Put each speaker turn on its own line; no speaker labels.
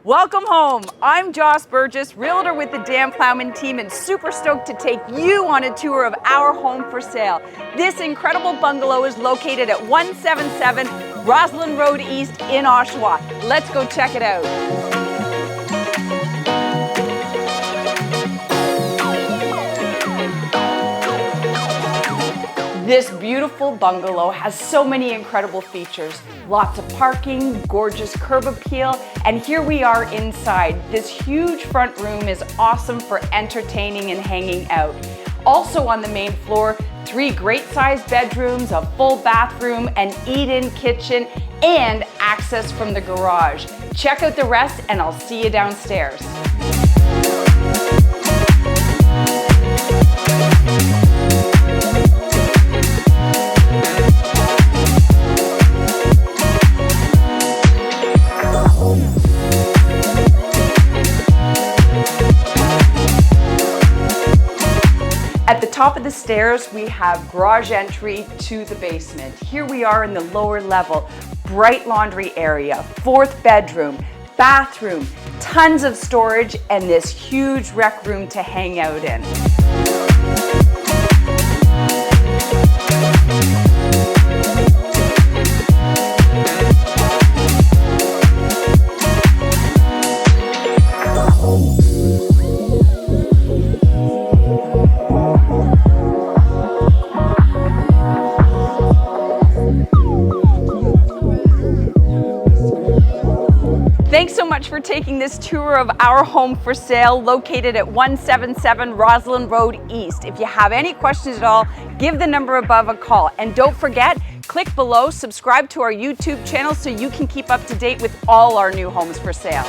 Welcome home. I'm Joss Burgess, realtor with the Plowman team, and super stoked to take you on a tour of our home for sale. This incredible bungalow is located at 177 Roslyn Road East in Oshawa. Let's go check it out. This beautiful bungalow has so many incredible features. Lots of parking, gorgeous curb appeal, and here we are inside. This huge front room is awesome for entertaining and hanging out. Also on the main floor, 3 great-sized bedrooms, a full bathroom, an eat-in kitchen, and access from the garage. Check out the rest, and I'll see you downstairs. At the top of the stairs, we have garage entry to the basement. Here we are in the lower level, bright laundry area, 4th bedroom, bathroom, tons of storage, and this huge rec room to hang out in. Thanks so much for taking this tour of our home for sale located at 177 Roslyn Road East. If you have any questions at all, give the number above a call. And don't forget, click below, subscribe to our YouTube channel so you can keep up to date with all our new homes for sale.